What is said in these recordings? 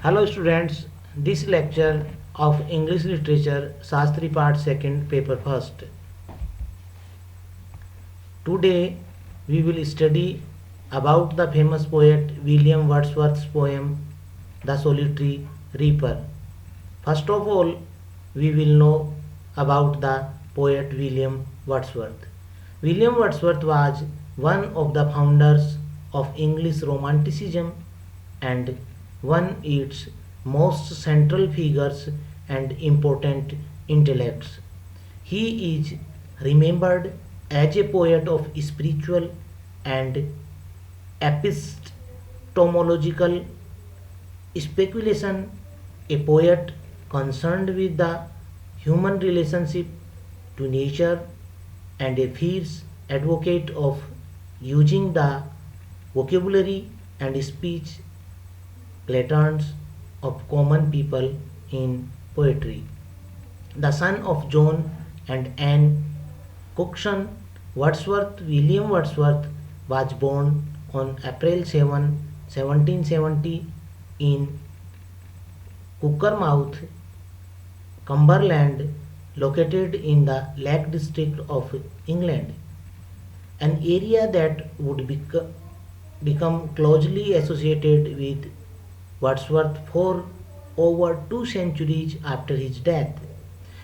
Hello students, this lecture of English Literature, Shastri Part 2nd, Paper 1st. Today we will study about the famous poet William Wordsworth's poem The Solitary Reaper. First of all, we will know about the poet William Wordsworth. William Wordsworth was one of the founders of English Romanticism and one its most central figures and important intellects. He is remembered as a poet of spiritual and epistemological speculation, a poet concerned with the human relationship to nature, and a fierce advocate of using the vocabulary and speech patterns of common people in poetry. The son of John and Anne Cookson Wordsworth, William Wordsworth was born on April 7, 1770 in Cockermouth, Cumberland, located in the Lake District of England, an area that would become closely associated with Wordsworth for over 2 centuries after his death.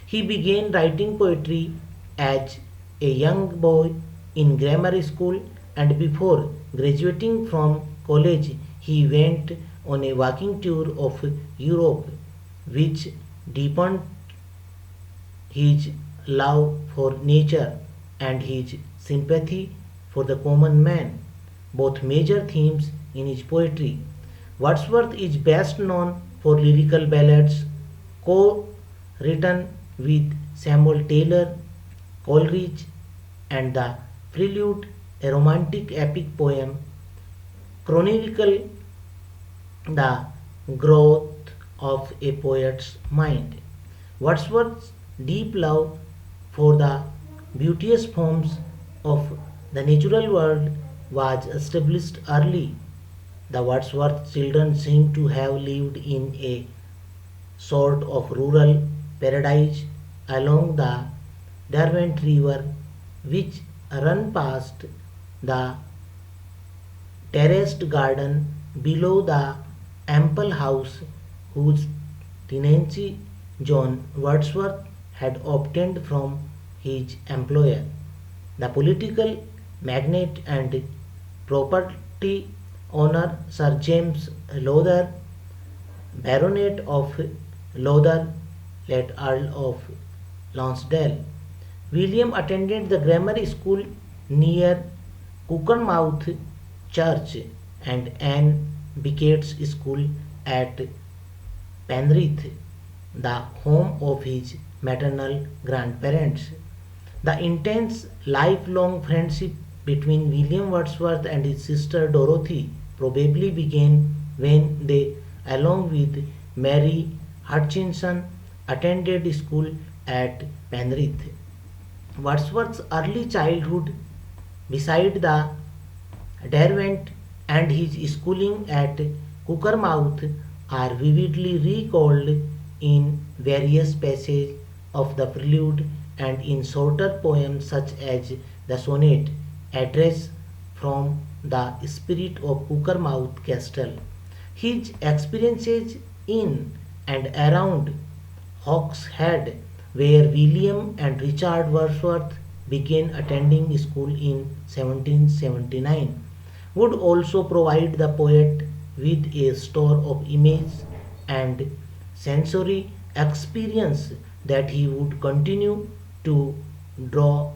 He began writing poetry as a young boy in grammar school, and before graduating from college he went on a walking tour of Europe, which deepened his love for nature and his sympathy for the common man, both major themes in his poetry. Wordsworth is best known for lyrical ballads co-written with Samuel Taylor Coleridge and the Prelude, a romantic epic poem chronicle the growth of a poet's mind. Wordsworth's deep love for the beauteous forms of the natural world was established early. The Wordsworth children seem to have lived in a sort of rural paradise along the Derwent River, which run past the terraced garden below the ample house whose tenancy John Wordsworth had obtained from his employer, the political magnate and property owner Sir James Lowther, Baronet of Lowther, late Earl of Lonsdale. William attended the grammar school near Cockermouth Church and Anne Becket's school at Penrith, the home of his maternal grandparents. The intense lifelong friendship between William Wordsworth and his sister Dorothy probably began when they, along with Mary Hutchinson, attended school at Penrith. Wordsworth's early childhood beside the Derwent and his schooling at Cockermouth are vividly recalled in various passages of the Prelude and in shorter poems such as the sonnet Address from the Spirit of Cockermouth Castle. His experiences in and around Hawkshead, where William and Richard Wordsworth began attending school in 1779, would also provide the poet with a store of image and sensory experience that he would continue to draw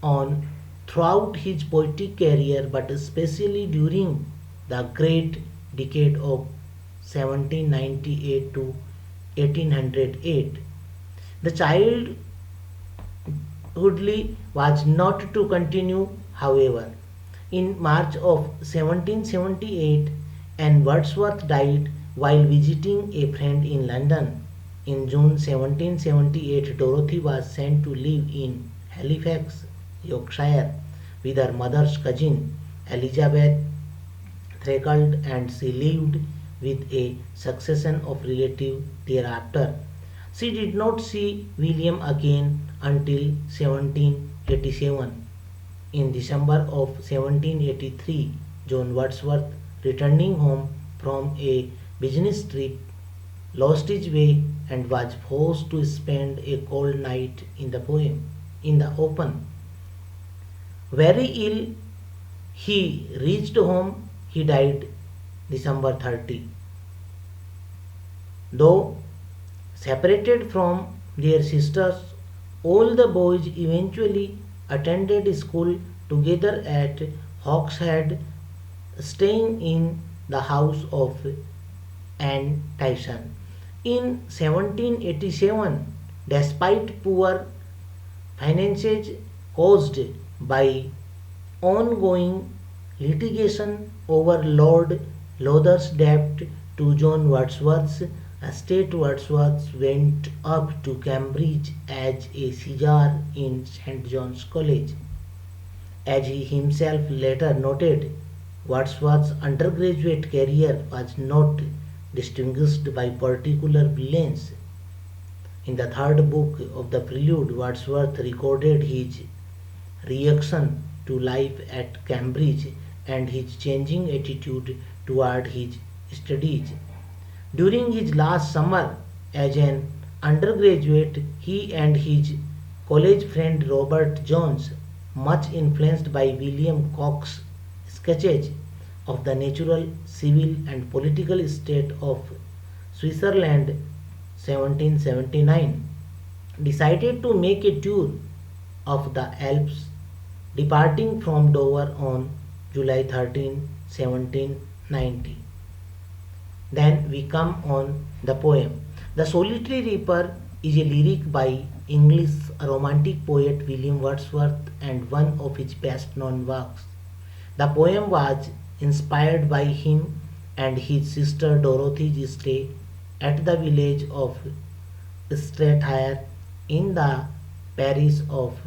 on throughout his poetic career, but especially during the great decade of 1798 to 1808. The childhoodly was not to continue, however. In March of 1778, and Wordsworth died while visiting a friend in London. In June 1778, Dorothy was sent to live in Halifax, Yorkshire, with her mother's cousin Elizabeth Threacold, and she lived with a succession of relatives thereafter. She did not see William again until 1787. In December of 1783, John Wordsworth, returning home from a business trip, lost his way and was forced to spend a cold night in the open. Very ill, he reached home. He died December 30. Though separated from their sisters, all the boys eventually attended school together at Hawkshead, staying in the house of Anne Tyson. In 1787, despite poor finances caused by ongoing litigation over Lord Lothar's debt to John Wordsworth's estate, Wordsworth went up to Cambridge as a Caesar in St. John's College. As he himself later noted, Wordsworth's undergraduate career was not distinguished by particular brilliance. In the third book of the Prelude, Wordsworth recorded his reaction to life at Cambridge and his changing attitude toward his studies. During his last summer as an undergraduate, he and his college friend Robert Jones, much influenced by William Cox's sketches of the natural, civil, and political state of Switzerland 1779, decided to make a tour of the Alps, departing from Dover on July 13, 1790. Then we come on the poem. The Solitary Reaper is a lyric by English romantic poet William Wordsworth and one of his best known works. The poem was inspired by him and his sister Dorothy's stay at the village of Strathire in the parish of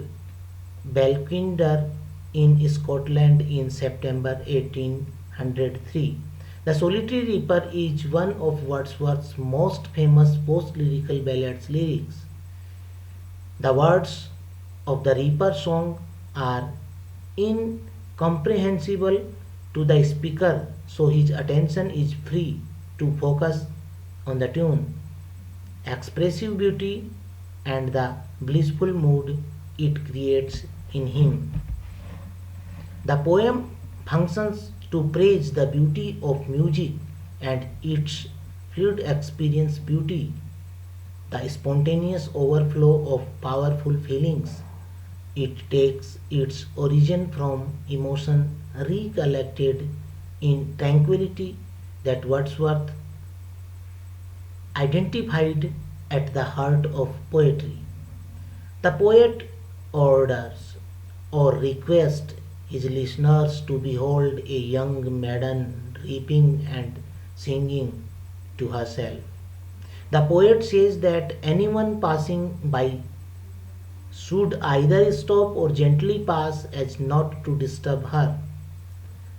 Balquhidder in Scotland in September 1803. The Solitary Reaper is one of Wordsworth's most famous post-lyrical ballads lyrics. The words of the Reaper song are incomprehensible to the speaker, so his attention is free to focus on the tune, expressive beauty, and the blissful mood it creates in him. The poem functions to praise the beauty of music and its fluid experience beauty, the spontaneous overflow of powerful feelings. It takes its origin from emotion recollected in tranquility that Wordsworth identified at the heart of poetry. The poet orders or requests his listeners to behold a young maiden reaping and singing to herself. The poet says that anyone passing by should either stop or gently pass as not to disturb her.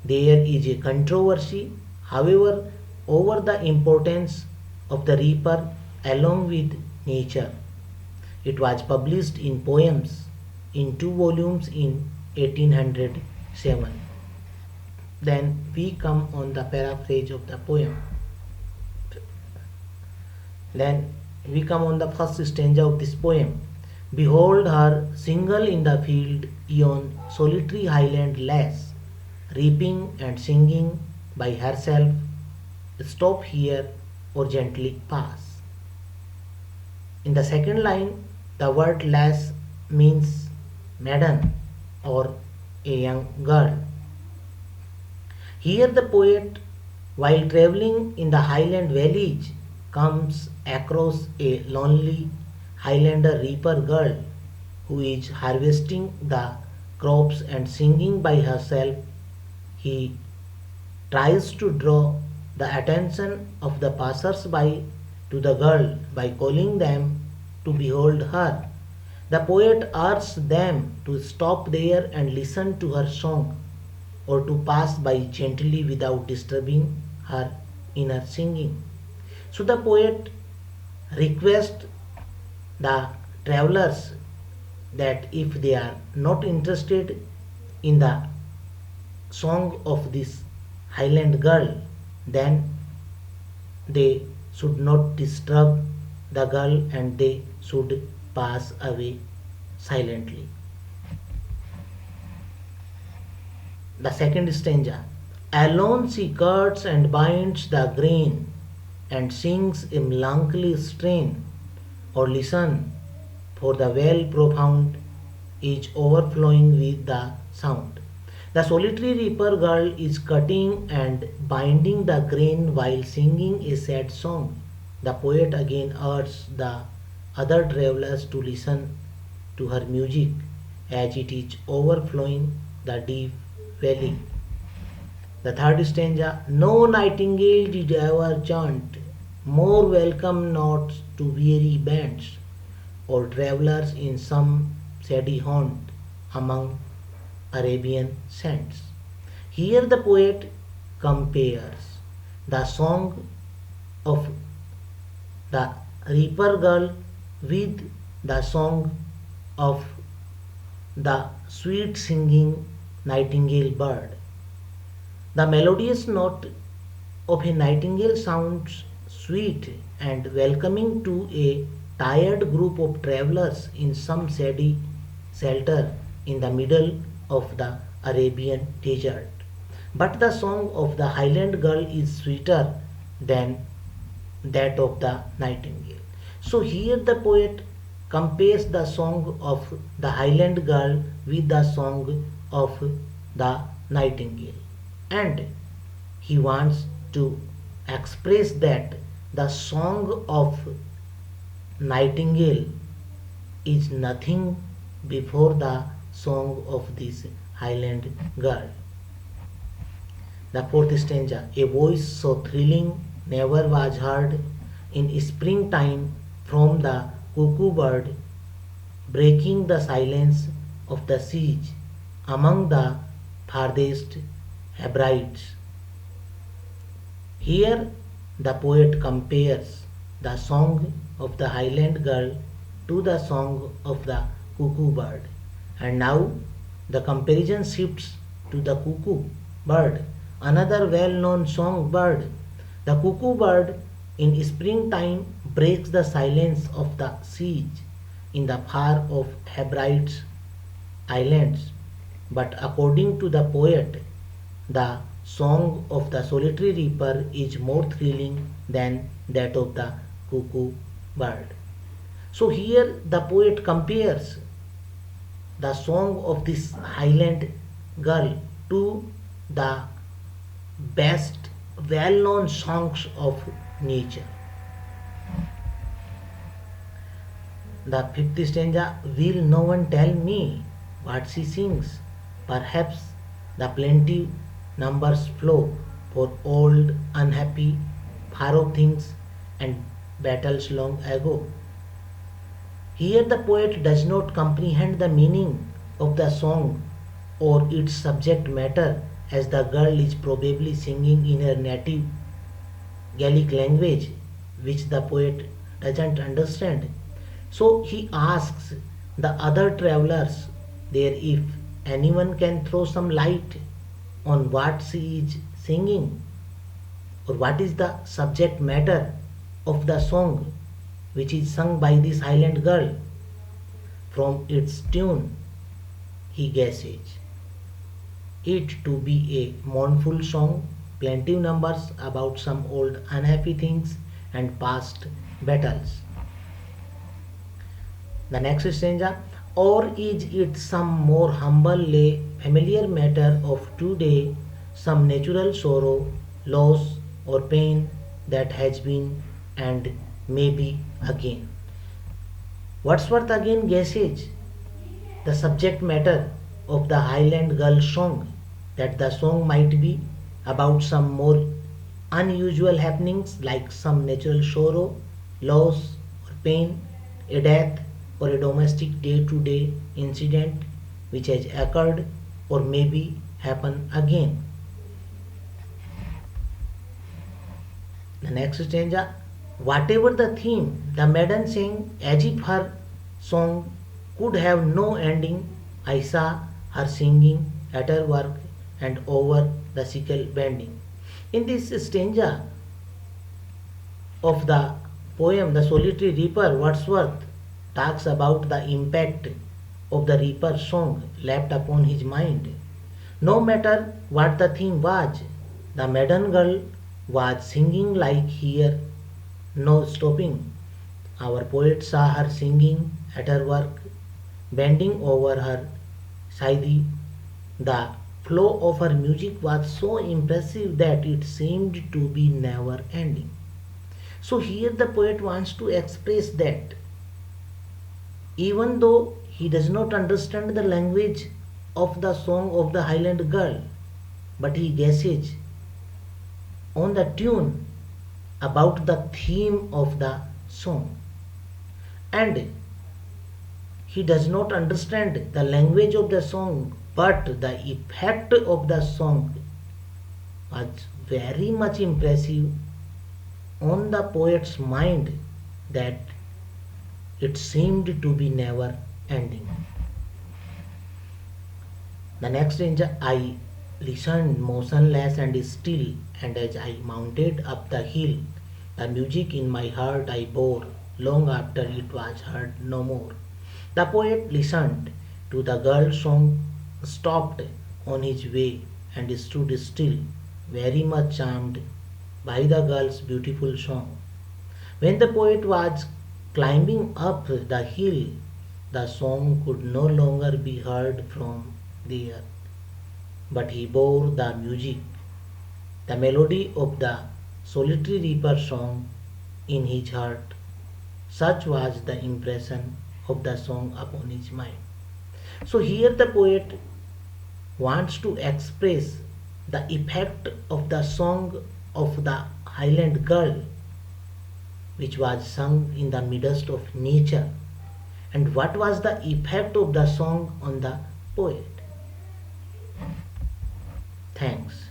There is a controversy, however, over the importance of the reaper along with nature. It was published in poems in two volumes in 1807. Then we come on the paraphrase of the poem. Then we come on the first stanza of this poem. Behold her single in the field yon solitary highland lass, reaping and singing by herself. Stop here or gently pass. In the second line, the word lass means maiden or a young girl. Here the poet, while traveling in the highland valleys, comes across a lonely Highlander reaper girl who is harvesting the crops and singing by herself. He tries to draw the attention of the passers-by to the girl by calling them to behold her. The poet urges them to stop there and listen to her song, or to pass by gently without disturbing her inner singing. So the poet requests the travelers that if they are not interested in the song of this Highland girl, then they should not disturb the girl and they should pass away silently. The second stanza. Alone she cuts and binds the grain and sings a melancholy strain. Or listen, for the well profound is overflowing with the sound. The solitary reaper girl is cutting and binding the grain while singing a sad song. The poet again urges the other travelers to listen to her music as it is overflowing the deep valley. The third stanza. No nightingale did ever chant more welcome notes to weary bands or travelers in some shady haunt among Arabian sands. Here the poet compares the song of the reaper girl with the song of the sweet singing nightingale bird. The melodious note of a nightingale sounds sweet and welcoming to a tired group of travelers in some shady shelter in the middle of the Arabian desert. But the song of the Highland girl is sweeter than that of the nightingale. So here the poet compares the song of the Highland girl with the song of the nightingale. And he wants to express that the song of nightingale is nothing before the song of this Highland girl. The fourth stanza. A voice so thrilling never was heard in springtime from the cuckoo bird, breaking the silence of the siege among the farthest Hebrides. Here the poet compares the song of the Highland girl to the song of the cuckoo bird. And now the comparison shifts to the cuckoo bird, another well-known song bird. The cuckoo bird in springtime breaks the silence of the siege in the far off Hebrides islands. But according to the poet, the song of the solitary reaper is more thrilling than that of the cuckoo bird. So here the poet compares the song of this Highland girl to the best well-known songs of nature. The fifth stanza. Will no one tell me what she sings? Perhaps the plenty numbers flow for old, unhappy, far off things and battles long ago. Here the poet does not comprehend the meaning of the song or its subject matter, as the girl is probably singing in her native Gaelic language, which the poet doesn't understand. So he asks the other travelers there if anyone can throw some light on what she is singing or what is the subject matter of the song which is sung by this Highland girl. From its tune, he guesses it to be a mournful song, plenty numbers about some old unhappy things and past battles. The next stanza. Or is it some more humble lay, familiar matter of today, some natural sorrow, loss, or pain that has been and may be again? Wordsworth again guesses the subject matter of the Highland Girl song, that the song might be about some more unusual happenings like some natural sorrow, loss, or pain, a death, or a domestic day-to-day incident which has occurred or maybe happen again. The next stanza, whatever the theme, the maiden sang as if her song could have no ending. I saw her singing at her work and over the sickle bending. In this stanza of the poem, The Solitary Reaper, Wordsworth talks about the impact of the reaper's song left upon his mind. No matter what the theme was, the maiden girl was singing like here, no stopping. Our poet saw her singing at her work, bending over her scythe. The flow of her music was so impressive that it seemed to be never ending. So here the poet wants to express that even though he does not understand the language of the song of the Highland girl, but he guesses on the tune about the theme of the song. And he does not understand the language of the song, but the effect of the song was very much impressive on the poet's mind that it seemed to be never ending. The next danger, I listened motionless and still, and as I mounted up the hill, the music in my heart I bore long after it was heard no more. The poet listened to the girl's song, stopped on his way, and stood still, very much charmed by the girl's beautiful song. When the poet was climbing up the hill, the song could no longer be heard from there, but he bore the music, the melody of the solitary reaper song in his heart. Such was the impression of the song upon his mind. So here the poet wants to express the effect of the song of the Highland girl, which was sung in the midst of nature, and what was the effect of the song on the poet. Thanks.